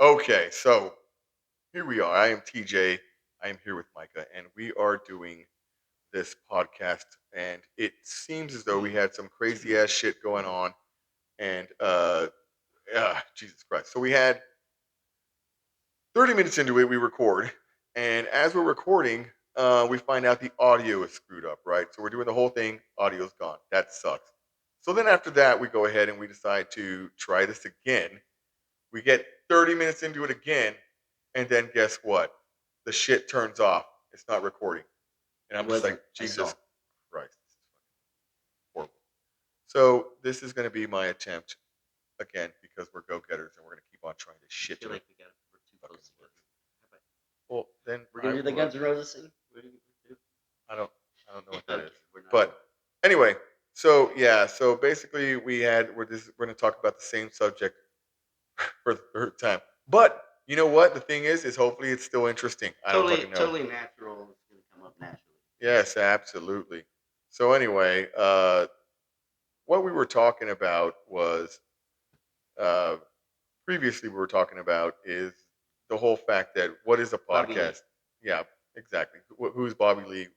Okay, so here we are. I am TJ. I am here with Micah, and we are doing this podcast. And it seems as though we had some crazy ass shit going on. And Jesus Christ! So we had 30 minutes into it. We record, and as we're recording, we find out the audio is screwed up. Right, so we're doing the whole thing. Audio's gone. That sucks. So then after that, we go ahead and we decide to try this again. We get 30 minutes into it again, and then guess what? The shit turns off. It's not recording. And It I'm just like, wasn't. I saw. Jesus Christ. This is horrible. So this is going to be my attempt again because we're go-getters and we're going to keep on trying to I shit feel till it like we're too fucking close works. together. How about- Well, then We're I gonna do the will. Guns N' Roses thing. What do you do? I don't. I don't know what that Okay, is. we're not doing But anyway, so yeah. So basically, we're going to talk about the same subject for the third time. But you know what? The thing is hopefully it's still interesting. I don't totally, fucking know. totally natural. It's gonna come up naturally. Yes, absolutely. So anyway, what we were talking about was uh, previously we were talking about is the whole fact that what is a Bobby Lee. podcast? Yeah, exactly. Who's Bobby Lee?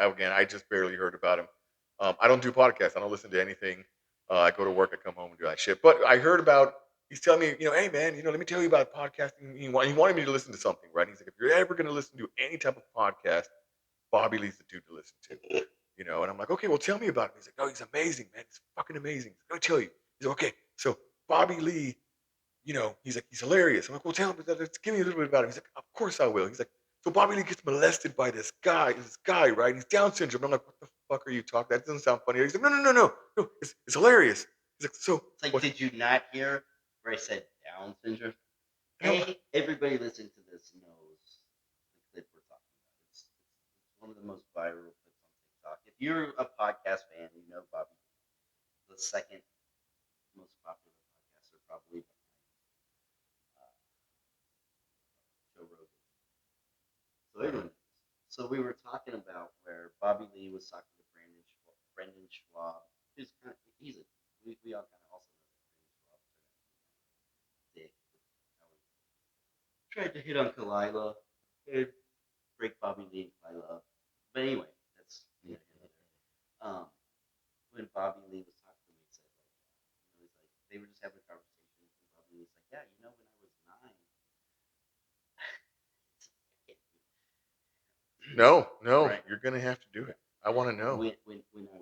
Again, I just barely heard about him. I don't do podcasts. I don't listen to anything. I go to work. I come home and do that shit. But I heard about. He's telling me, hey man, let me tell you about podcasting. He wanted me to listen to something, right? He's like, if you're ever going to listen to any type of podcast, Bobby Lee's the dude to listen to. And I'm like, okay, well, tell me about him. He's like, oh, he's amazing, man. He's fucking amazing. Let me tell you. He's like, okay, so Bobby Lee, he's like, he's hilarious. I'm like, well, tell me, give me a little bit about him. He's like, of course I will. He's like, so Bobby Lee gets molested by this guy, right? He's Down syndrome. I'm like, what the fuck are you talking? That doesn't sound funny. He's like, no, it's hilarious. He's like, so It's like, what? did you not hear where I said Down syndrome? Everybody listening to this knows the clip we're talking about. It's one of the most viral clips on TikTok. If you're a podcast fan, you know Bobby Lee. The second most popular podcaster, probably behind Joe Rogan. So everyone knows. So we were talking about where Bobby Lee was talking to Brendan Schwab. We all kind of also know that Brendan Schwab turned out to be dick with how he tried to hit on Kalila and break Bobby Lee and Kalila up. But anyway, that's neither here nor there. When Bobby Lee was talking to me, he said he's like they were just having a conversation, and Bobby Lee's like, yeah, when I was 9. No, Right. you're gonna have to do it. I want to know. When I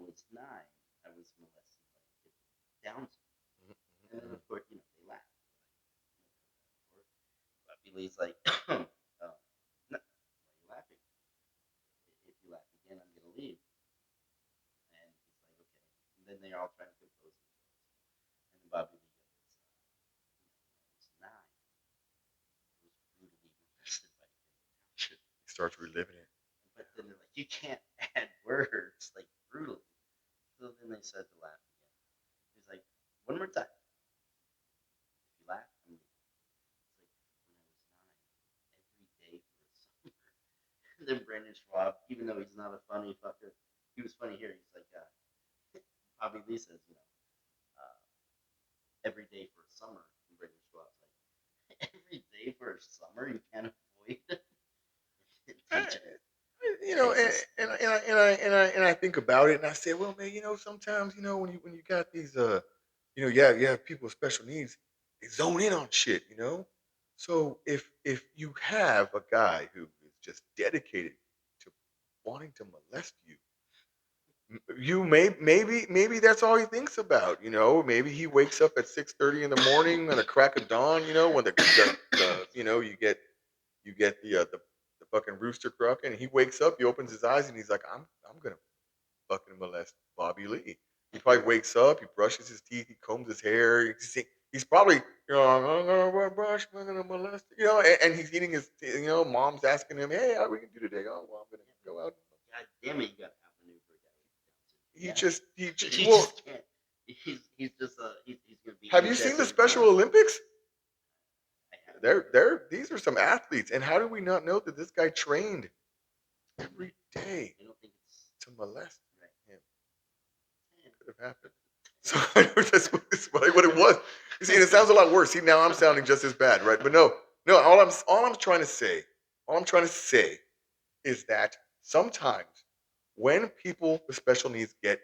was 9, I was molested by a kid with Down syndrome, and then of course they laugh. Bobby Lee's like, no, why are you laughing? If you laugh again, I'm gonna leave. And he's like, okay. And then they're all trying to compose themselves. And then Bobby Lee goes, when I was 9, I was brutally molested by a kid with Down syndrome. He starts reliving it. But then they're like, you can't add words like brutally. So then they started to laugh again. He's like, one more time. If you laugh, I'm leaving. It's like, when I was 9, every day for a summer. And then Brandon Schwab, even though he's not a funny fucker, he was funny here. He's like, Bobby Lee says, every day for a summer. And Brandon Schwab's like, every day for a summer? You can't avoid it? And I think about it, and I say, well, man, sometimes, when you got these, you have people with special needs, they zone in on shit. So if you have a guy who is just dedicated to wanting to molest you, maybe that's all he thinks about. Maybe he wakes up at 6:30 in the morning on the crack of dawn, when you get the fucking rooster croaking, and he wakes up, he opens his eyes, and he's like, I'm gonna fucking molest Bobby Lee. He probably wakes up, he brushes his teeth, he combs his hair. He's probably, I'm gonna brush, I'm gonna molest, and he's eating his, mom's asking him, hey, how are we gonna do today? Oh, well, I'm gonna go out. God damn it, you got to outmaneuver a guy with He Down syndrome. just, He well, just can't. He's just he's gonna be. have you seen the Special Olympics? These are some athletes, and how do we not know that this guy trained every day I don't think it's to molest right. him? Could have happened. So that's what it was. You see, and it sounds a lot worse. See, now I'm sounding just as bad, right? But no. No, all I'm trying to say, all I'm trying to say is that sometimes when people with special needs get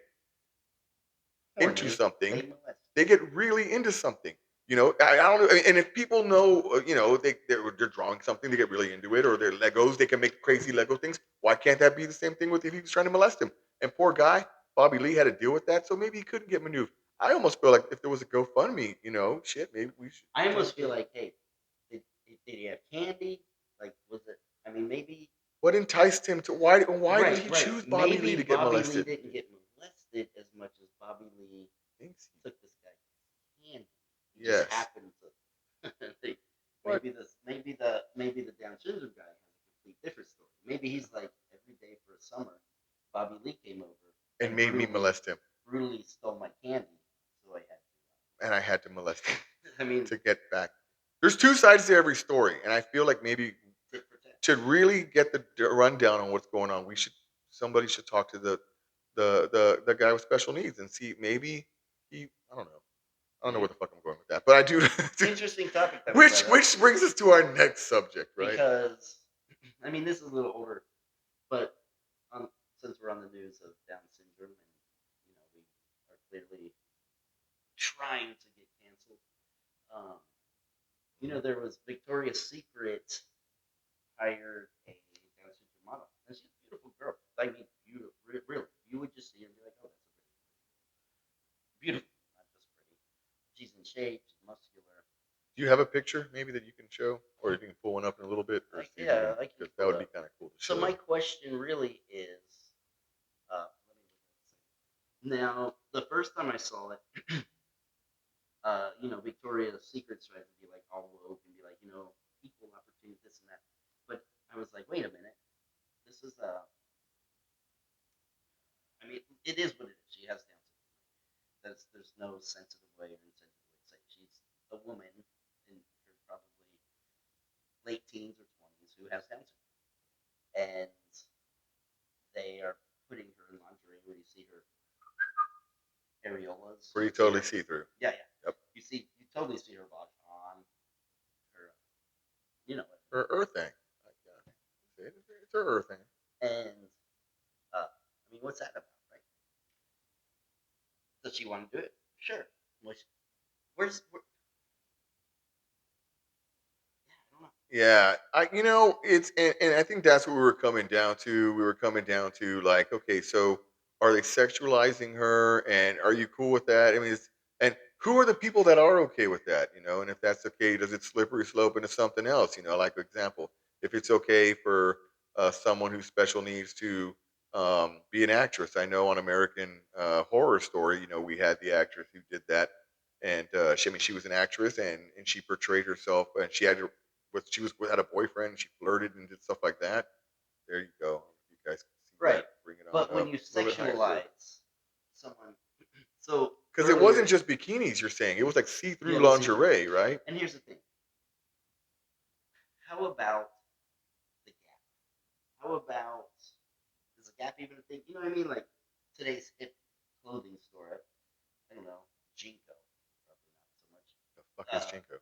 into Horny, something, they molest. they get really into something. I don't know. And if people know, they're drawing something, they get really into it, or they're Legos, they can make crazy Lego things. Why can't that be the same thing with if he was trying to molest him? And poor guy, Bobby Lee had to deal with that, so maybe he couldn't get maneuvered. I almost feel like if there was a GoFundMe, shit, maybe we should, I almost feel like, hey, did he have candy? Like, was it? I mean, maybe. what enticed him to why did Right, he right. choose Bobby Lee Maybe to get Bobby Lee molested? didn't get molested as much as Bobby Lee Thinks took this guy's candy. He just yes. happened to. What? Maybe the Down syndrome guy has a complete different story. Maybe he's like every day for a summer, Bobby Lee came over And and made me molest him. brutally stole my candy, so I had And I had to molest him to. I mean, to get back. There's two sides to every story, and I feel like maybe tit for tat. should really get the rundown on what's going on. Somebody should talk to the guy with special needs and see maybe he I don't know Yeah. where the fuck I'm going with that, but I do. Interesting topic that we which brought up which brings us to our next subject, right? because, I mean, this is a little older, but since we're on the news of Down syndrome and we are clearly trying to get canceled. Um, there was Victoria's Secret hired a Down syndrome model, and she's a beautiful girl. I mean, really, you would just see her and be like, oh, that's a beautiful, not just pretty. She's in shape, she's muscular. Do you have a picture maybe that you can show, or if you can pull one up in a little bit, or see if you can, I can because that pull would be up. kind of cool to So show my them. question really is, let me look at this. Now, the first time I saw it, Victoria's Secret tried to be like all woke and be like, equal opportunity, this and that. But I was like, wait a minute, this is I mean, it is what it is. She has Down syndrome. There's no sensitive way or insensitive way to say it. She's a woman in her probably late teens or 20s who has Down syndrome, and they are putting her in lingerie where you see her areolas. Where you You see totally her, see through. yeah, yeah. Yep. You totally see her body on her, you know, Her earth thing. It's her earth thing. and I mean, what's that about, right? Does she want to do it? Sure. Where's, where, yeah, I don't know. Yeah, it's and I think that's what we were coming down to. We were coming down to like, okay, so are they sexualizing her, and are you cool with that? I mean, and who are the people that are okay with that? And if that's okay, does it slippery slope into something else? Like for example, if it's okay for someone who's special needs to be an actress. I know on American Horror Story, we had the actress who did that, and she was an actress, and she portrayed herself, and she had to she was had a boyfriend. She flirted and did stuff like that. There you go. You guys can see Right. that. Bring it on But when up you a little bit higher, sir. sexualize someone, so Because it wasn't earlier, just bikinis. You're saying it was like yeah, see-through it was see through. lingerie, right? And here's the thing: how about the Gap? How about is the Gap even a thing? You know what I mean? Like today's hip clothing store. I don't know, Jinko, probably not so much. The fuck is Jinko?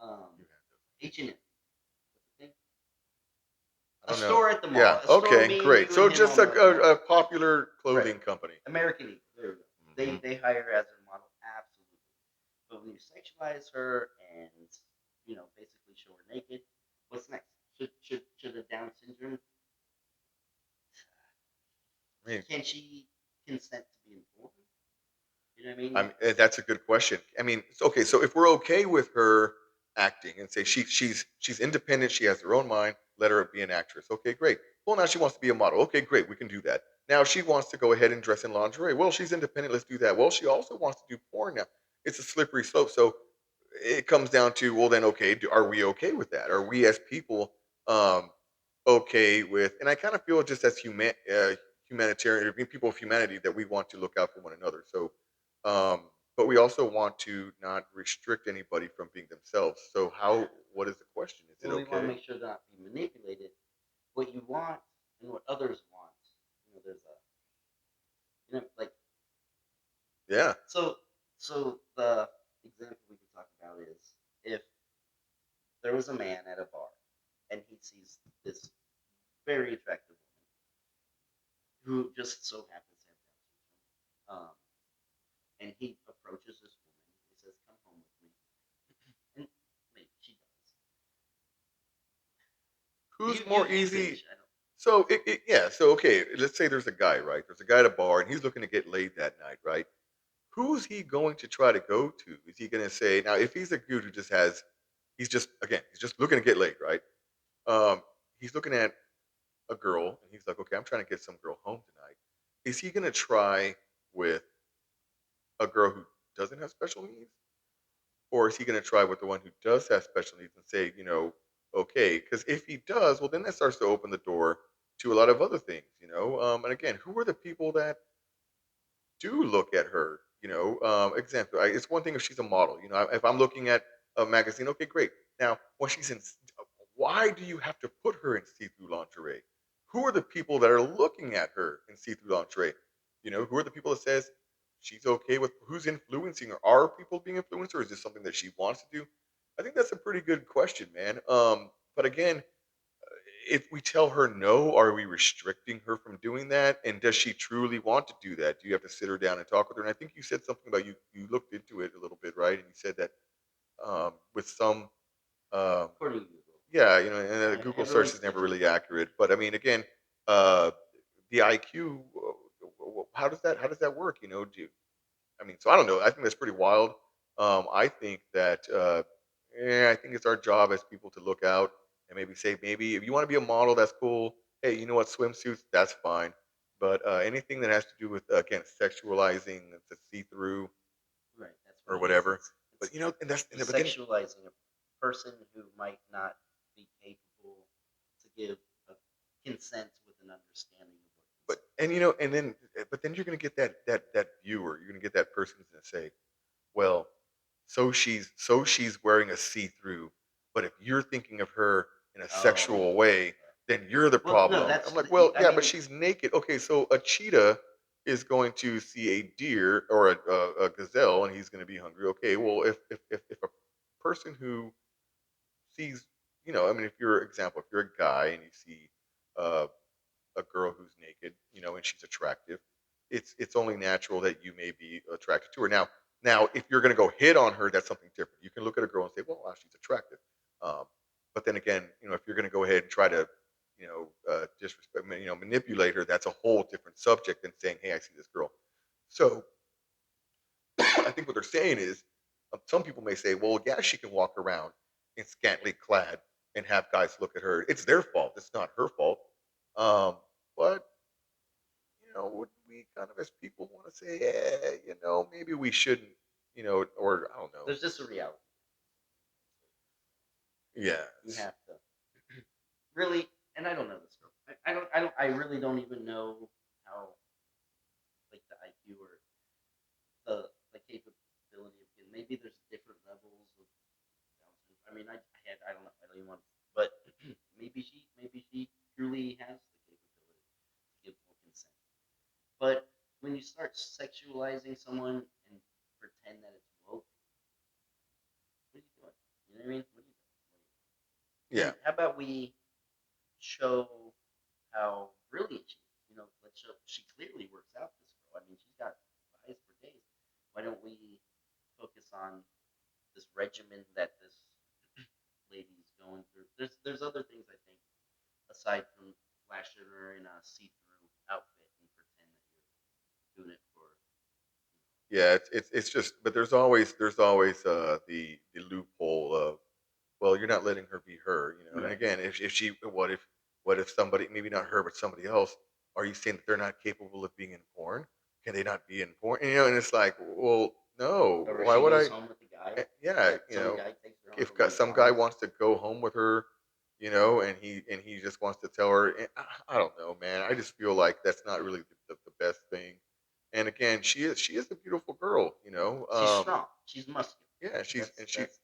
Um, You have to. H&M. What's the thing? I A don't know. store at the Yeah. mall. A store Okay. me and Great. you and So him just on the mall. a popular Right. clothing company. American Eagle. There we go. Hmm. They hire her as their model, absolutely. But when you sexualize her and basically show her naked, what's next? Should a Down syndrome I mean, can she consent to be informed? You know what I mean? That's a good question. I mean, okay, so if we're okay with her acting and say she's independent, she has her own mind, let her be an actress. Okay, great. Well, now she wants to be a model. Okay, great, we can do that. Now she wants to go ahead and dress in lingerie. Well, she's independent. Let's do that. Well, she also wants to do porn now. It's a slippery slope. So it comes down to, well, then okay, are we okay with that? Are we as people um, okay with? And I kind of feel just as humanitarian, I mean, people of humanity, that we want to look out for one another. So, but we also want to not restrict anybody from being themselves. So, what is the question? Is it Well, we want to okay? make sure they're not being manipulated. What you want and what others want. There's like Yeah. so. So the example we can talk about is if there was a man at a bar, and he sees this very attractive woman who just so happens to have Down syndrome. And he approaches this woman. He says, "Come home with me," and maybe she does. You Who's you more you easy? finish. I don't. So yeah. So okay, let's say there's a guy, right? There's a guy at a bar, and he's looking to get laid that night, right? Who's he going to try to go to? Is he going to say now if he's a dude who just has, he's just again, he's just looking to get laid, right? Um, he's looking at a girl, and he's like, okay, I'm trying to get some girl home tonight. Is he going to try with a girl who doesn't have special needs? Or is he going to try with the one who does have special needs and say, okay, because if he does, well, then that starts to open the door to a lot of other things, and again, who are the people that do look at her? Example, it's one thing if she's a model. If I'm looking at a magazine, okay, great. Now, when she's in, why do you have to put her in see-through lingerie? Who are the people that are looking at her in see-through lingerie? Who are the people that says she's okay with? Who's influencing her? Are people being influenced, or is this something that she wants to do? I think that's a pretty good question, man. But again, if we tell her no, are we restricting her from doing that? And does she truly want to do that? Do you have to sit her down and talk with her? And I think you said something about you looked into it a little bit, right? And you said that with some, um, According to Google, yeah, and Google search everyone's is never different. really accurate. But I mean, again, uh, the IQ, how does that work? I mean, so I don't know. I think that's pretty wild. I think that I think it's our job as people to look out and maybe say, maybe if you want to be a model, that's cool. Hey, you know what, swimsuits, that's fine. But anything that has to do with again sexualizing the see through Right, that's what or it is. whatever. It's But and that's you're but then sexualizing a person who might not be capable to give a consent with an understanding of what but consent and is. and then but then you're gonna get that viewer. You're gonna get that person who's gonna say, well, so she's wearing a see-through, but if you're thinking of her in a Oh yeah, sexual way, yeah. then you're the Well, no, problem. I'm that's like, well, I yeah, but mean, she's naked. Okay, so a cheetah is going to see a deer or a gazelle, and he's going to be hungry. Okay, well, if a person who sees, I mean, if you're example, if you're a guy and you see uh, a girl who's naked, and she's attractive, it's only natural that you may be attracted to her. Now, if you're going to go hit on her, that's something different. You can look at a girl and say, "Well, wow, she's attractive." Um, but then again, if you're going to go ahead and try to, disrespect, manipulate her, that's a whole different subject than saying, "Hey, I see this girl." So I think what they're saying is, some people may say, "Well, yeah, she can walk around in scantily clad and have guys look at her. It's their fault. It's not her fault." But would we kind of as people want to say, maybe we shouldn't, or I don't know. there's just a reality. You Yes. have to really, and I don't know this girl. I really don't even know how like the IQ or the capability of getting. Maybe there's different levels of Down syndrome. I mean, I don't know. I don't even want, but maybe she truly has the capability to give full consent. But when you start sexualizing someone and pretend that it's woke, what are you doing? You know what I mean? What are you doing? Yeah. And how about we show how brilliant she is? Let's show she clearly works out. This girl. I mean, she's got eyes for days. Why don't we focus on this regimen that this lady's going through? There's other things I think aside from flashing her in a see-through outfit and pretend that you're doing it for. Yeah. It's just, but there's always the loophole of, well, you're not letting her be her, And Right. again, if she, what if somebody, maybe not her, but somebody else, are you saying that they're not capable of being in porn? Can they not be in porn? And it's like, well, no. Or if Why she would goes I? home with the guy, Yeah, like some guy takes her home if for like some guy once. wants to go home with her, and he just wants to tell her, I don't know, man. I just feel like that's not really the best thing. And again, she is a beautiful girl, She's strong. She's muscular. yeah, she's and she, That's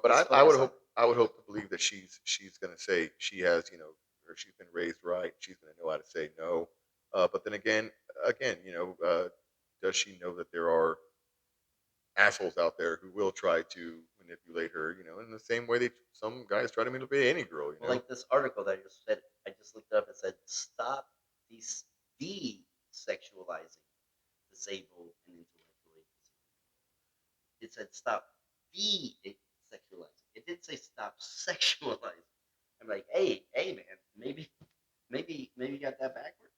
but let's I would focus on hope I would hope to believe that she's gonna say she has, or she's been raised right. She's gonna know how to say no. But then again, does she know that there are assholes out there who will try to manipulate her, in the same way some guys try to manipulate any girl, Well, like this article that I just said, I just looked up. It said, "Stop desexualizing disabled and intellectually disabled." It said, "Stop desexualizing." It didn't say stop sexualizing. I'm like, hey, man, maybe you got that backwards.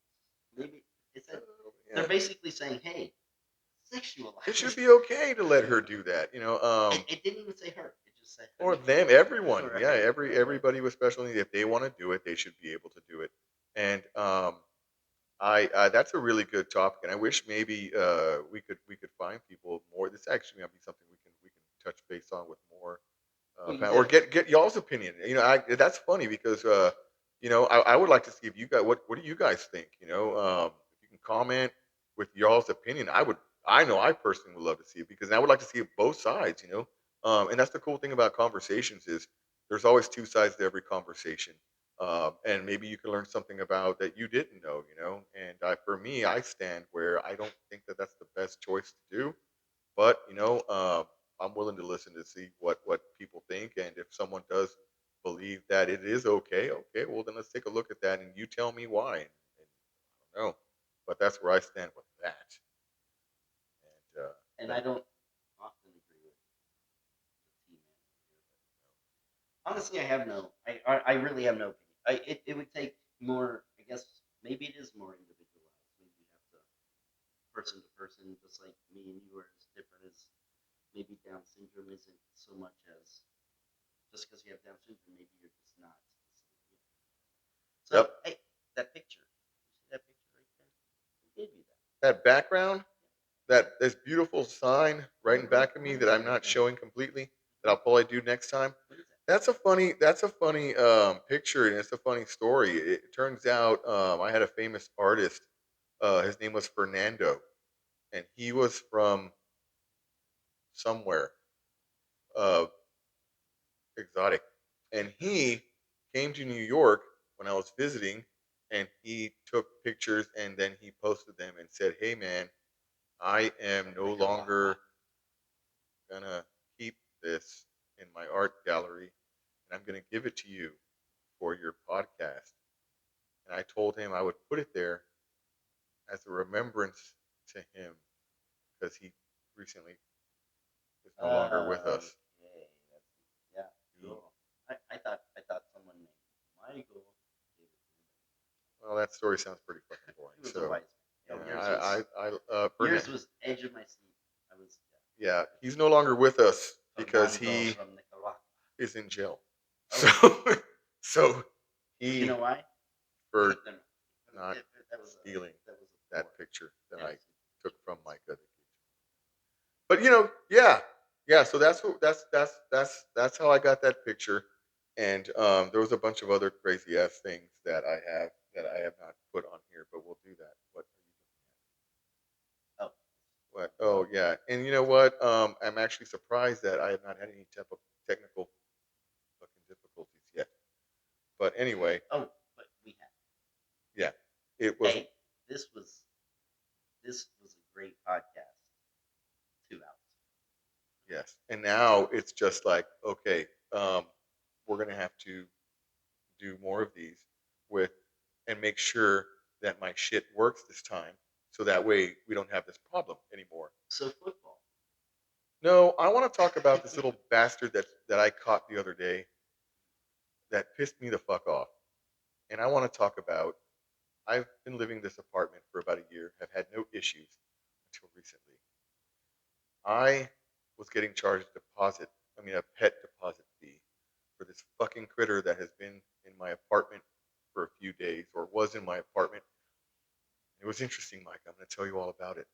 Maybe it said they're Yeah, basically saying, hey, it should sexualize. be okay to let her do that, It didn't even say her. It just said or her. them, everyone. Yeah, Right, right. everybody with special needs, if they want to do it, they should be able to do it. And I that's a really good topic, and I wish maybe we could find people more. This actually might be something we can touch base on with more, Well, you or did. get y'all's opinion. That's funny because I would like to see if you guys what do you guys think? If you can comment with y'all's opinion, I know I personally would love to see it because I would like to see it both sides. And that's the cool thing about conversations is there's always two sides to every conversation. And maybe you can learn something about that you didn't know. And for me, I stand where I don't think that that's the best choice to do, but I'm willing to listen to see what people think, and if someone does believe that it is okay, okay, well then let's take a look at that, and you tell me why. And I don't know, but that's where I stand with that. And And I that, don't often agree with the T-Man here, but honestly, I have no. I really have no opinion. It would take more. I guess maybe it is more individualized. Maybe you have to person to person, just like me and you are as different as maybe Down syndrome isn't so much as just because you have Down syndrome, maybe you're just not the same. yep, So, hey, that picture. You see that picture right there? Who gave you that? that background, Yeah. that this beautiful sign right in back of me What that is I'm that right not there? showing completely, that I'll probably do next time. What is that? That's a funny picture, and it's a funny story. It turns out I had a famous artist. His name was Fernando, and he was from somewhere uh, exotic, and he came to New York when I was visiting, and he took pictures and then he posted them and said, "Hey, man, I am From no Nicaragua. longer gonna keep this in my art gallery, and I'm gonna give it to you for your podcast." And I told him I would put it there as a remembrance to him because he recently is no longer with us. Okay, that's yeah, He, cool. I thought someone named Michael gave it to me. well, that story sounds pretty fucking boring. He was a So, wise man. yeah, Oh, yours Fernand, was edge of my seat. I was yeah, he's no longer with us because Fernando he from Nicaragua. is in jail. So, Oh, so you he know why? for No, no. not That was stealing a that poor. picture that Yeah, I it took was from Micah. But yeah, yeah. So that's how I got that picture, and there was a bunch of other crazy ass things that I have not put on here, but we'll do that. What are you oh, looking at? What? Oh yeah, and you know what? I'm actually surprised that I have not had any technical fucking difficulties yet. But anyway, oh, but we had. yeah, it was Hey, this was this was a great podcast. 2 hours. yes, and now it's just like okay, we're gonna have to do more of these with and make sure that my shit works this time so that way we don't have this problem anymore. So football. No, I want to talk about this little bastard that I caught the other day that pissed me the fuck off. And I want to talk about I've been living in this apartment for about a year, have had no issues until recently. I was getting charged a pet deposit fee for this fucking critter that has been in my apartment for a few days or was in my apartment. It was interesting, Mike. I'm going to tell you all about it.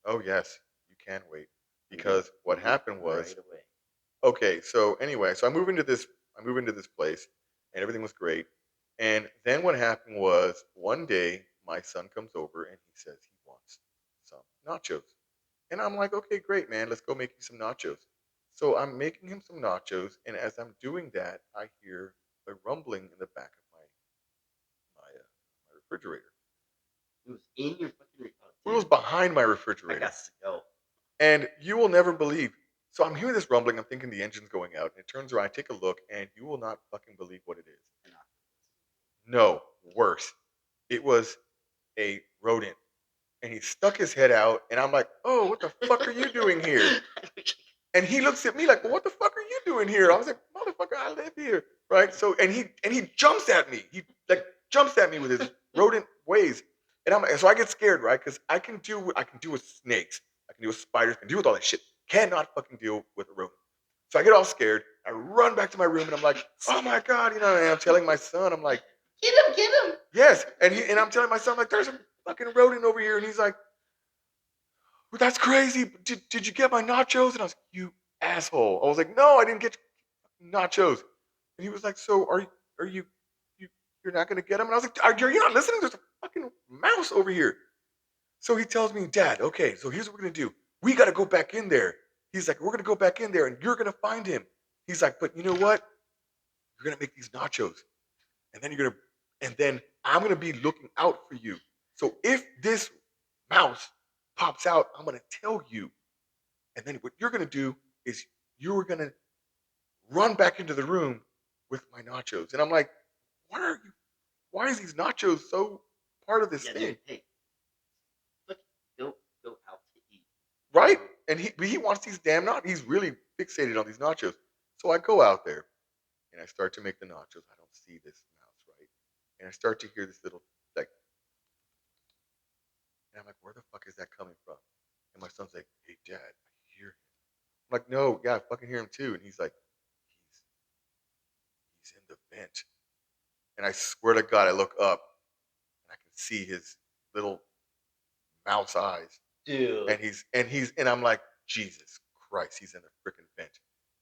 Oh, Oh, yes, you can wait. I'm good. Because what happened was, Right away. okay, so anyway, so I move into this place and everything was great. And then what happened was one day my son comes over and he says he wants some nachos. And I'm like, okay, great, man, let's go make you some nachos. So I'm making him some nachos, and as I'm doing that, I hear a rumbling in the back of my refrigerator. It was in your fucking. Oh, It was dude, behind my I refrigerator. got to go. And you will never believe. So I'm hearing this rumbling. I'm thinking the engine's going out, and it turns around. I take a look, and you will not fucking believe what it is. No, worse. It was a rodent, and he stuck his head out, and I'm like, "Oh, what the fuck are you doing here?" And he looks at me like, "Well, what the fuck are you doing here?" I was like, "Motherfucker, I live here." Right? So and he jumps at me. He like jumps at me with his rodent ways. And so I get scared, right? Because I can deal with snakes. I can deal with spiders, I can deal with all that shit. Cannot fucking deal with a rodent. So I get all scared. I run back to my room and I'm like, "Oh my god," and I'm telling my son, I'm like, Get him! "Yes." And I'm telling my son, like, "There's a fucking rodent over here." And he's like, "Well, that's crazy. Did you get my nachos?" And I was like, "You asshole." I was like, "No, I didn't get nachos." And he was like, "So are you you're not gonna get them?" And I was like, "Are you not listening? There's a fucking mouse over here." So he tells me, "Dad, okay, so here's what we're gonna do. We gotta go back in there." He's like, "We're gonna go back in there and you're gonna find him." He's like, "But you know what? You're gonna make these nachos, and then I'm gonna be looking out for you. So if this mouse pops out, I'm gonna tell you. And then what you're gonna do is you're gonna run back into the room with my nachos." And I'm like, why is these nachos so part of this Yeah, thing? dude. Hey, look, go out to eat. Right? And he wants these damn nachos. He's really fixated on these nachos. So I go out there and I start to make the nachos. I don't see this mouse, right? And I start to hear this little like, and I'm like, where the fuck is that coming from? And my son's like, "Hey dad, I hear him." I'm like, "No, yeah, I fucking hear him too." And he's like, he's he's in the vent. And I swear to God, I look up and I can see his little mouse eyes. Dude. And I'm like, Jesus Christ, he's in the freaking vent.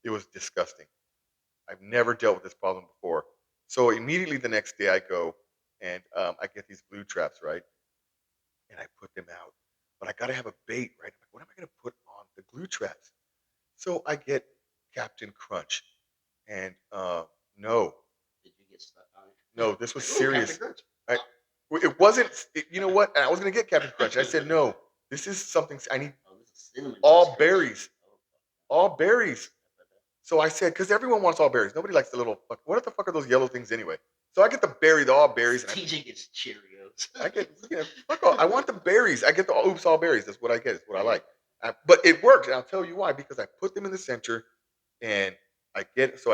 It was disgusting. I've never dealt with this problem before. So immediately the next day I go and I get these blue traps, right? And I put them out. But I gotta have a bait, right? I'm like, what am I gonna put on the glue traps? So I get Captain Crunch. And no, Did you get stuck on it? no, this was Ooh, Captain serious. Crunch. I, it wasn't. You know what? I was gonna get Captain Crunch. And I said no. This is something I need. Oh, this is cinnamon All toast crunch. berries. Oh, All berries. So I said, because everyone wants all berries. Nobody likes the little. What the fuck are those yellow things anyway? So I get the all berries, and TJ gets Cheerios. I get fuck all. I want the berries. I get the oops all berries. That's what I get. It's what I like. But it worked, and I'll tell you why. Because I put them in the center, and I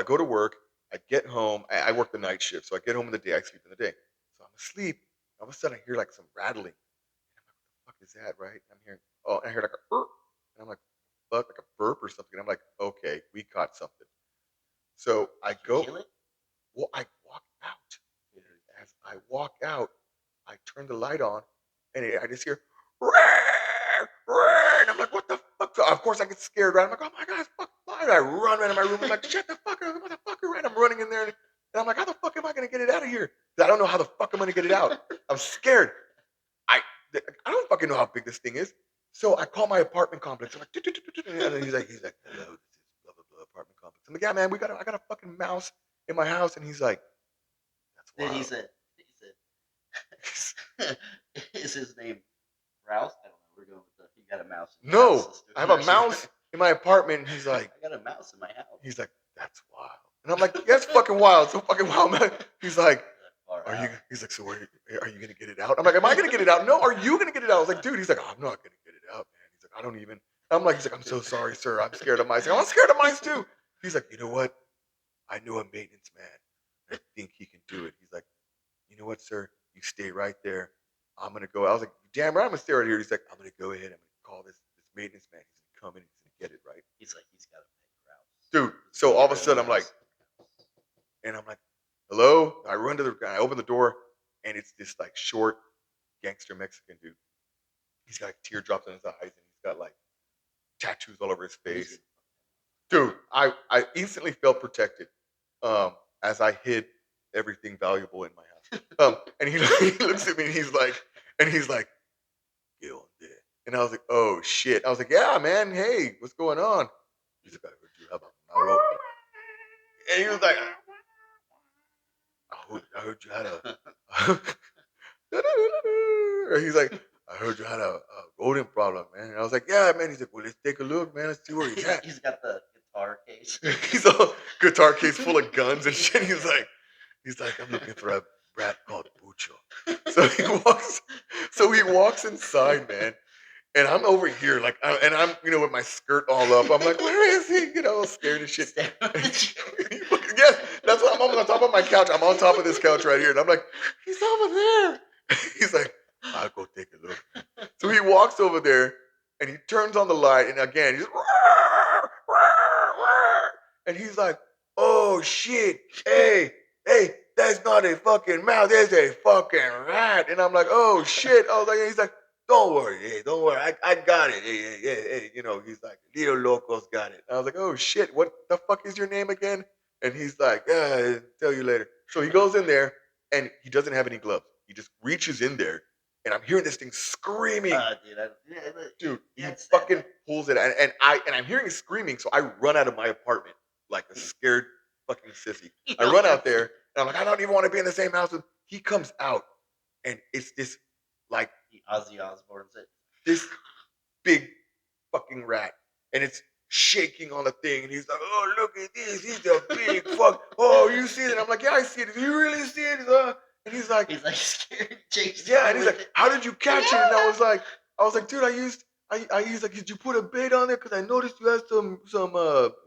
go to work. I get home. I work the night shift, so I get home in the day. I sleep in the day. So I'm asleep. All of a sudden, I hear like some rattling. What the fuck is that? Right? I'm hearing. Oh, and I hear like a burp, and I'm like, fuck, like a burp or something. I'm like, okay, we caught something. So I Did you go. kill it? Well, I walk out. And as I walk out, I turn the light on, and I just hear, "Rah, rah," and I'm like, "What the fuck?" So of course, I get scared, right? I'm like, "Oh my god, it's fucking fire!" I run right in my room. I'm like, "Shut the fuck up, motherfucker!" Right? I'm running in there, and I'm like, "How the fuck am I gonna get it out of here?" 'Cause I don't know how the fuck I'm gonna get it out. I'm scared. I I don't fucking know how big this thing is. So I call my apartment complex. I'm like, "Tut, tut, tut, tut," and then he's like, "Hello, this is blah blah blah apartment complex." I'm like, "Yeah, man, I got a fucking mouse in my house," and he's like, "That's Then he wild." said, is his name Rouse? I don't know. We're going with the you got a mouse in your house No, system. I have a mouse in my apartment. And I got a mouse in my house. he's like, "That's wild," and I'm like, "Yeah, it's fucking wild, so fucking wild, man." He's like, Far "Are you?" out. He's like, "So are you gonna get it out?" I'm like, "Am I gonna get it out?" "No, are you gonna get it out?" I was like, "Dude," he's like, "I'm not gonna get it out, man." He's like, "I don't even." He's like, "I'm so sorry, sir. I'm scared of mice." I'm scared of mice too. He's like, "You know what? I know a maintenance man. I think he can do it." He's like, "You know what, sir? You stay right there. I'm gonna go." I was like, "Damn right, I'm gonna stay right here." He's like, "I'm gonna go ahead. I'm gonna call this maintenance man. He's gonna come in. He's gonna get it right." He's like, he's got to pay Rouse. Dude, so all of a sudden I'm like, "Hello?" I run to the guy, I open the door, and it's this like short gangster Mexican dude. He's got like, teardrops in his eyes, and he's got like tattoos all over his face. Dude, I instantly felt protected as I hid everything valuable in my house. And he looks at me and he's like, "Get on there." And I was like, "Oh shit." I was like, "Yeah, man. Hey, what's going on?" He's like, "I heard you have a marrow." And he was like, I heard you had a." He's like, "I heard you had a rodent problem, man. And I was like, yeah, man. He's like, well, let's take a look, man. Let's see where he's at. He's got the guitar case. He's a guitar case full of guns and shit. He's like, I'm looking for a rat called Pucho. So he walks, inside, man. And I'm over here, like, and I'm, with my skirt all up. I'm like, where is he? Scared as shit. Yes, that's what I'm on top of my couch. I'm on top of this couch right here, and I'm like, he's over there. He's like, I'll go take a look. So he walks over there, and he turns on the light, and again, he's and he's like, oh shit, hey, that's not a fucking mouse, that's a fucking rat. And I'm like, oh shit. I was like, he's like, don't worry, hey, don't worry, I got it. Hey, he's like, Little Loco's got it. I was like, oh shit, what the fuck is your name again? And he's like, tell you later. So he goes in there and he doesn't have any gloves. He just reaches in there and I'm hearing this thing screaming. Dude, he fucking pulls it and I'm hearing it screaming, so I run out of my apartment like a scared fucking sissy. I run out there and I'm like, I don't even want to be in the same house with. He comes out and it's this like Ozzy Osbourne's it. this big fucking rat, and it's shaking on the thing, and he's like, "Oh, look at this! He's a big fuck! Oh, you see it?" I'm like, "Yeah, I see it. Do you really see it?" And he's like, scared. "Yeah," and he's like, "How did you catch it?" And I was like, "Dude, I used like, did you put a bait on there? Because I noticed you had some.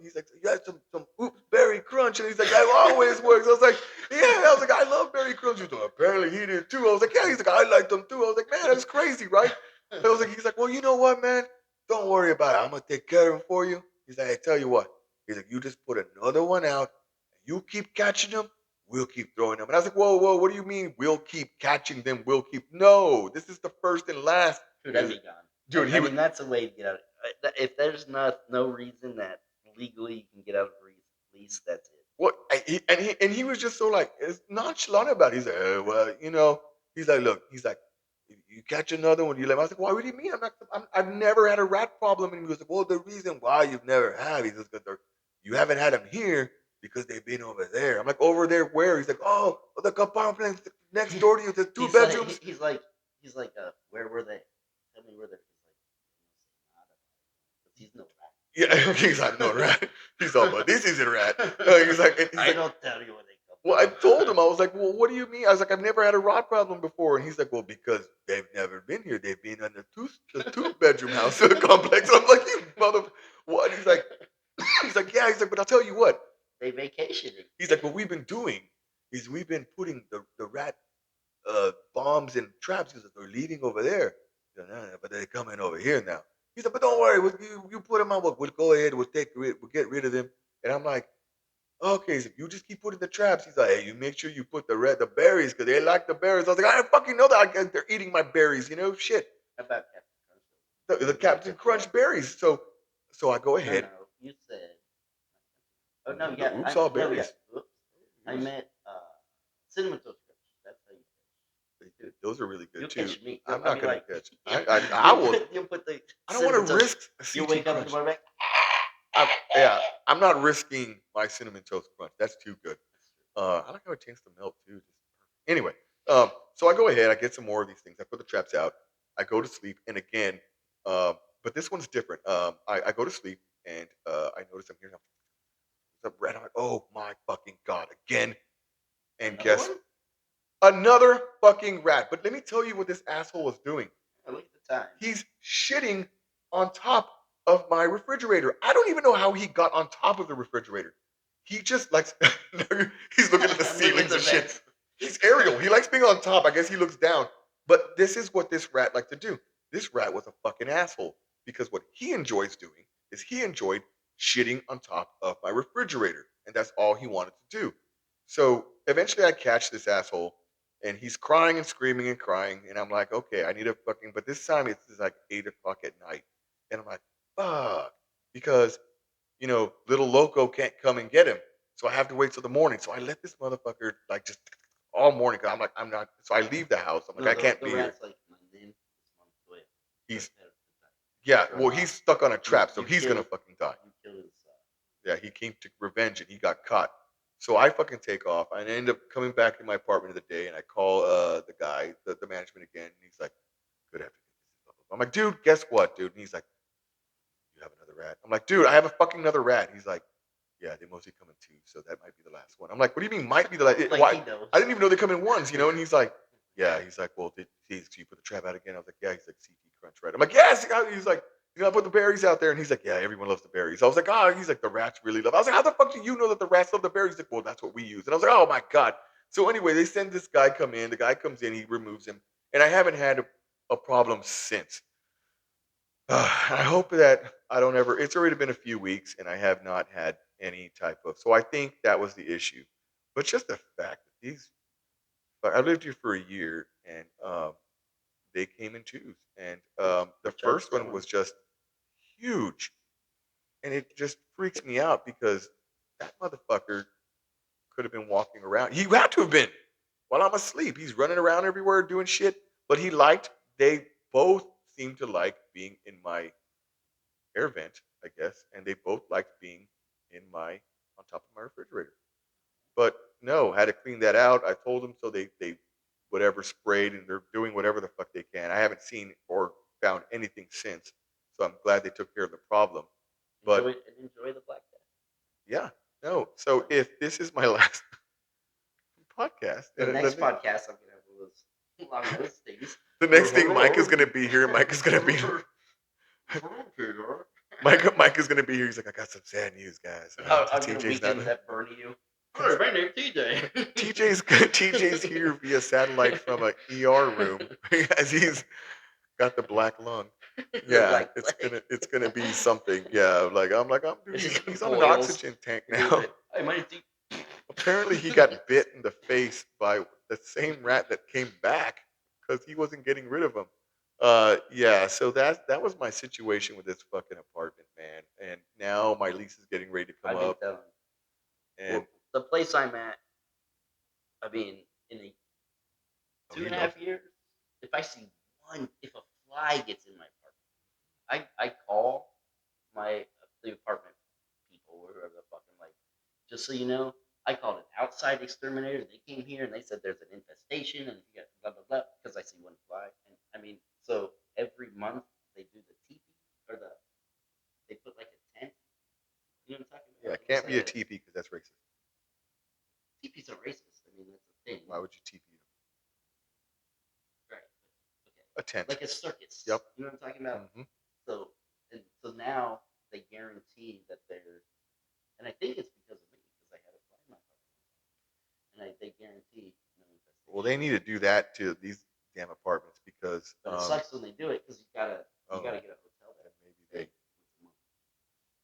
He's like, you had some oops berry crunch, and he's like, that always works. I was like, yeah. I was like, I love berry crunch. He's like, apparently he did too. I was like, yeah. He's like, I like them too. I was like, man, that's crazy, right? I was like, he's like, well, you know what, man? Don't worry about it. I'm gonna take care of him for you. He's like, I tell you what. He's like, you just put another one out. You keep catching them. We'll keep throwing them. And I was like, whoa, whoa, what do you mean we'll keep catching them? We'll keep. No, this is the first and last. Dude, I'd be gone. Dude, I mean, that's a way to get out. If there's no reason that legally you can get out of release, that's it. What? And he was just so like it's nonchalant about it. He's like, well, he's like, look, he's like, if you catch another one, you let him. I was like, why would you mean? I've never had a rat problem. And he goes, well, the reason why you've never had, he says, because you haven't had them here because they've been over there. I'm like, over there where? He's like, oh, the compound next door to you, the two bedrooms. He's like, where were they? Tell me where they're. He's no rat. Yeah, he's like, no rat. He's all, but this isn't rat. He's like, I don't tell you what they come. Well, I told him, I was like, well, what do you mean? I was like, I've never had a rat problem before. And he's like, well, because they've never been here. They've been in the two-bedroom house complex. I'm like, you mother, what? He's like, yeah. He's like, but I'll tell you what. They vacationing. He's like, what we've been doing is we've been putting the rat bombs and traps. He's like, they're leaving over there. He's like, "Nah, but they're coming over here now. He's like, but don't worry. You put them on. We'll go ahead. We'll get rid of them. And I'm like, okay, so you just keep putting the traps. He's like, hey, you make sure you put the berries because they like the berries. I was like, I fucking know that. They're eating my berries, shit. How about The Captain Crunch berries. So I go ahead. No, you said. Oh no, yeah. Oops, all berries. No, yeah. I meant cinnamon toast crunch. That's how you catch. Dude, those are really good You'll too. catch me. I'm not gonna catch. I I will. You'll put the. I don't want to risk. You wake up in the morning. Yeah, I'm not risking my cinnamon toast crunch. That's too good. I like how it tastes the milk too. Anyway, so I go ahead. I get some more of these things. I put the traps out. I go to sleep, and again, but this one's different. I go to sleep, and I notice I'm hearing a rat. I'm like, oh my fucking god, again! And Another guess one? another fucking rat. But let me tell you what this asshole was doing. Oh, look at the time. He's shitting on top of my refrigerator. I don't even know how he got on top of the refrigerator. He just likes, he's looking at the ceilings and shit. He's aerial. He likes being on top. I guess he looks down. But this is what this rat liked to do. This rat was a fucking asshole because what he enjoys doing is he enjoyed shitting on top of my refrigerator. And that's all he wanted to do. So eventually I catch this asshole and he's crying and screaming and crying. And I'm like, okay, I need a fucking, but this time it's like 8 o'clock at night. And I'm like, fuck, because, little loco can't come and get him. So I have to wait till the morning. So I let this motherfucker like just all morning. Cause I'm like, I'm not, so I leave the house. I'm like, I can't be here. Like, my name is Montoya. He's, yeah, well, he's stuck on a trap. So he's going to fucking die. Yeah, he came to revenge and he got caught. So I fucking take off. I end up coming back to my apartment of the day and I call the guy, the management again. And he's like, good afternoon. I'm like, dude, guess what, dude? And he's like, you have another rat. I'm like, dude, I have a fucking another rat. He's like, yeah, they mostly come in twos, so that might be the last one. I'm like, what do you mean might be the last? Like Why? he knows. I didn't even know they come in ones, you know? And he's like, yeah. He's like, well, did you put the trap out again? I was like, yeah. He's like, CT crunch, right? I'm like, yes. He's like, I put the berries out there, and he's like, yeah, everyone loves the berries. I was like, oh, he's like, the rats really love. I was like, how the fuck do you know that the rats love the berries? He's like, well, that's what we use. And I was like, oh my god. So anyway, they send this guy come in. The guy comes in, he removes him, and I haven't had a problem since. I hope that I don't ever. It's already been a few weeks, and I have not had any type of. So I think that was the issue, but just the fact that these. I lived here for a year, and they came in twos, and the Which I first one still was just huge, and it just freaks me out because that motherfucker could have been walking around. He had to have been while I'm asleep. He's running around everywhere doing shit, but he liked. They both seemed to like being in my air vent, I guess, and they both liked being in my on top of my refrigerator. But no, had to clean that out. I told them so they whatever sprayed and they're doing whatever the fuck they can. I haven't seen or found anything since, so I'm glad they took care of the problem. But enjoy the black cat. yeah, no. So if this is my last podcast, The and next podcast, I'm gonna have one of those long nose things. the next thing, Mike is gonna be here. Mike is gonna be. Mike is gonna be here. He's like, I got some sad news, guys. I'm gonna TJ's not. weekend at Bernie you. Hey, my name's TJ. TJ's here via satellite from a ER room as he's got the black lung. Yeah, Black it's gonna be something. Yeah, I'm dude, he's on an boils. oxygen tank now. Hey, my name's TJ. Apparently, he got bit in the face by the same rat that came back because he wasn't getting rid of him. Yeah, so that was my situation with this fucking apartment, man. And now my lease is getting ready to come I've been up, telling. and Well, the place I'm at, I mean, in a oh, two he and a loves. half years, if a fly gets in my apartment, I call the apartment people or whoever the fuck. I'm like, just so you know, I called an outside exterminator. They came here and they said there's an infestation and you got blah blah blah because I see one fly. And I mean, so every month they do the teepee or they put like a tent. You know what I'm talking Yeah, about? it It looks can't like be a TP because that's racist. teepees are racist. I mean, that's a thing, Why would you TP right? Okay, a tent? like a circus. Yep. You know what I'm talking about? Hmm. So so now they guarantee that they're, and I think it's because of me because I had a fly in my apartment, and they guarantee no Well, they infestation. need to do that to these damn apartments because But it sucks when they do it because you oh, gotta get a hotel then there. maybe Stay they once a month.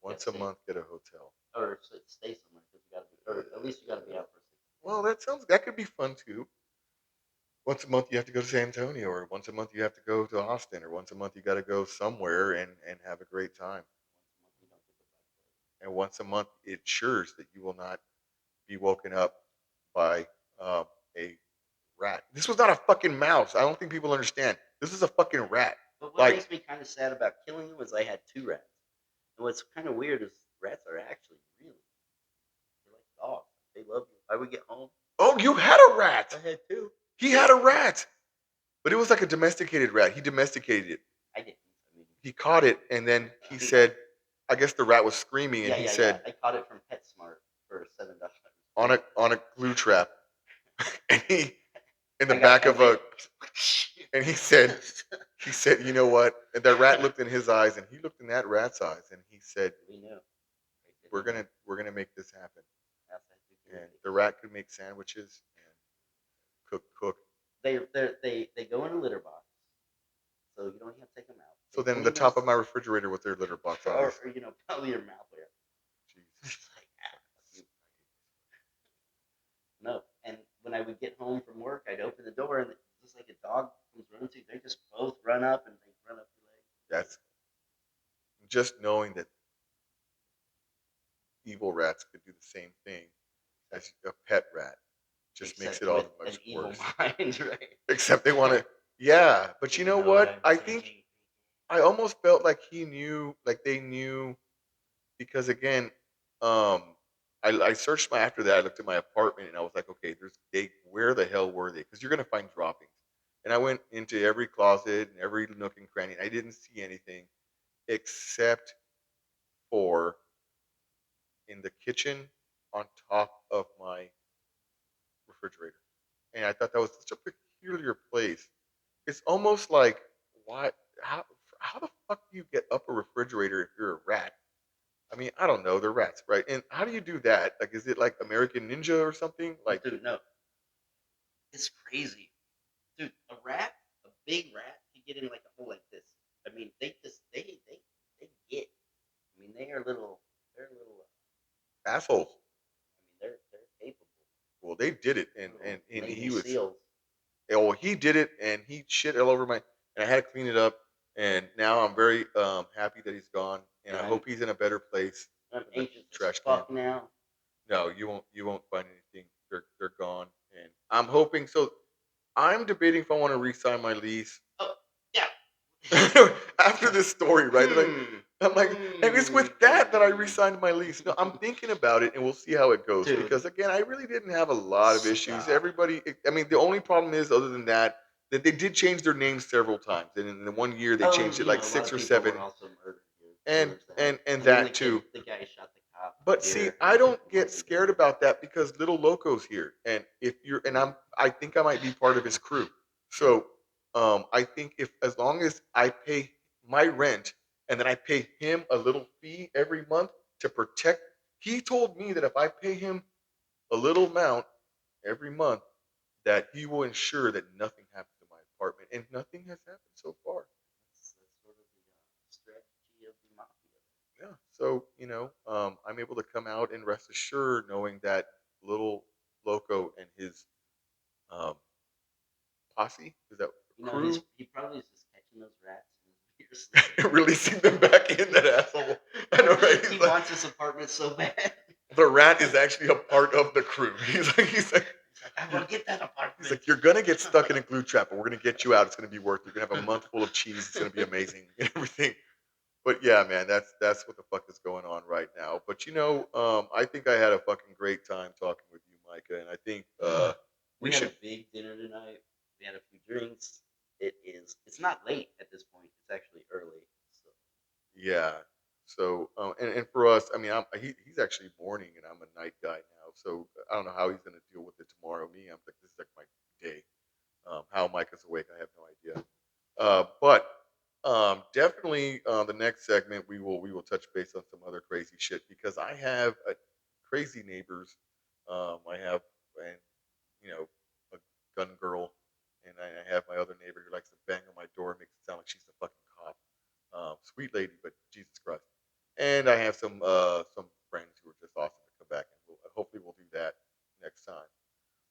You gotta once a stay month get a hotel. or stay somewhere because you gotta be, or at least you gotta be out for 6 Well, that could be fun too. Once a month you have to go to San Antonio, or once a month you have to go to Austin, or once a month you got to go somewhere and have a great time. once a month. You don't get the black And once a month it ensures that you will not be woken up by a rat. This was not a fucking mouse. I don't think people understand. This is a fucking rat. But what Like, makes me kind of sad about killing them was I had 2 rats. And what's kind of weird is rats are actually really, they're like dogs. They love you. I would get home. oh, you had a rat. I had 2. He had a rat, but it was like a domesticated rat. He domesticated it. I didn't. I mean, He caught it, and then he said, I guess the rat was screaming, and yeah, he yeah, yeah. said, I caught it from PetSmart for $7. on a glue trap, and he in the I got back a of a, whip. and he said, you know what? And the rat looked in his eyes, and he looked in that rat's eyes, and he said, We knew. we're gonna make this happen. Outside And security. the rat could make sandwiches and cook. They go in a litter box, so you don't even have to take them out. So They then the clean top those, of my refrigerator with their litter box, obviously. or probably your mouth there. Jesus. It's like, fuck you. No. And when I would get home from work, I'd open the door and just like a dog comes running to you, they just both run up and they run up your leg. That's just knowing that evil rats could do the same thing as a pet rat just makes Except it all with that an much evil worse. mind, right? Except they want to, yeah. But you You know know what what? I'm I think thinking? I almost felt like he knew, like they knew, because again, um, I searched after that. I looked at my apartment and I was like, okay, where the hell were they? Because you're gonna find droppings, And I went into every closet and every nook and cranny. And I didn't see anything except for in the kitchen on top of my refrigerator. And I thought that was such a peculiar place. It's almost like why how how the fuck do you get up a refrigerator if you're a rat? I mean, I don't know. They're rats, right? And how do you do that? Like, is it like American Ninja or something? Well, Like, dude, no, it's crazy, dude. A big rat, can get in like a hole like this. I mean, they get. I mean, they are little. They're little. assholes. I mean, they're capable. Well, they did it, and Little he Navy was SEAls. oh he did it, and he shit all over my, and I had to clean it up, and now I'm very happy that he's gone, and I Yeah, hope he's in a better place I'm than the anxious as trash can. fuck now. No, you won't find anything. They're gone, and I'm hoping so. I'm debating if I want to re-sign my lease Oh, yeah. after this story, right? Like, Hmm. I'm like, and it's with that I Hmm. re-signed my lease. No, I'm thinking about it, and we'll see how it goes. Dude, Because again, I really didn't have a lot of issues. stop. Everybody, I mean, the only problem is, other than that, that they did change their names several times, and in the one year they Oh, changed and it you like know, a lot six of or people were seven, also murdered here. So and there's that. and And then that too. the guy shot the cop But see, here I don't get like a day scared ago. about that because Little Loco's here, and if you're, and I think I might be part of his crew. So, I think if as long as I pay my rent and then I pay him a little fee every month to protect, he told me that if I pay him a little amount every month, that he will ensure that nothing happens to my apartment, and nothing has happened so far. That's sort of the strategy of the mafia. Yeah. So, I'm able to come out and rest assured knowing that Little Loco and his um, posse, is that You know, crew, he probably is just catching those rats in his sleeping. releasing them back in, that asshole. I know, right? He He's like, wants his apartment so bad. the rat is actually a part of the crew. He's like, I want to get that He's apartment. like, you're gonna get stuck in a glue trap, but we're gonna get you out. It's gonna be worth it. You're gonna have a month full of cheese. It's gonna be amazing and everything. But yeah, man, that's what the fuck is going on right now. But I think I had a fucking great time talking with you, Micah, and I think we We had should. a big dinner tonight. We had a few drinks. It's not late at this point. It's actually early. So Yeah. So and for us, I mean, he's actually morning, and I'm a night guy now. So I don't know how he's gonna deal with it tomorrow. Me, I'm like, this is like my day. How Micah's awake, I have no idea. But definitely the next segment we will touch base on some other crazy shit because I have crazy neighbors. I have, and you know a gun girl, and I have my other neighbor who likes to bang on my door and makes it sound like she's a fucking cop. Sweet lady, but Jesus Christ. And I have some friends who are just awesome to come back, and hopefully we'll do that next time.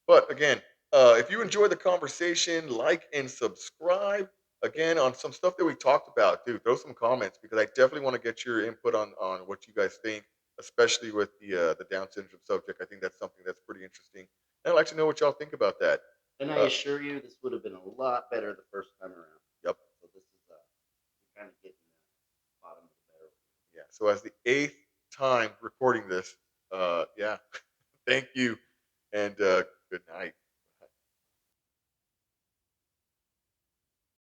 But again, if you enjoy the conversation, like and subscribe. Again, on some stuff that we talked about, dude, throw some comments because I definitely want to get your input on what you guys think, especially with the Down syndrome subject. I think that's something that's pretty interesting. And I'd like to know what y'all think about that. and I Uh, assure you, this would have been a lot better the first time around. yep. So this is you're kind of getting the bottom of the barrel. Yeah. So as the eighth time recording this, yeah. Thank you, and good night.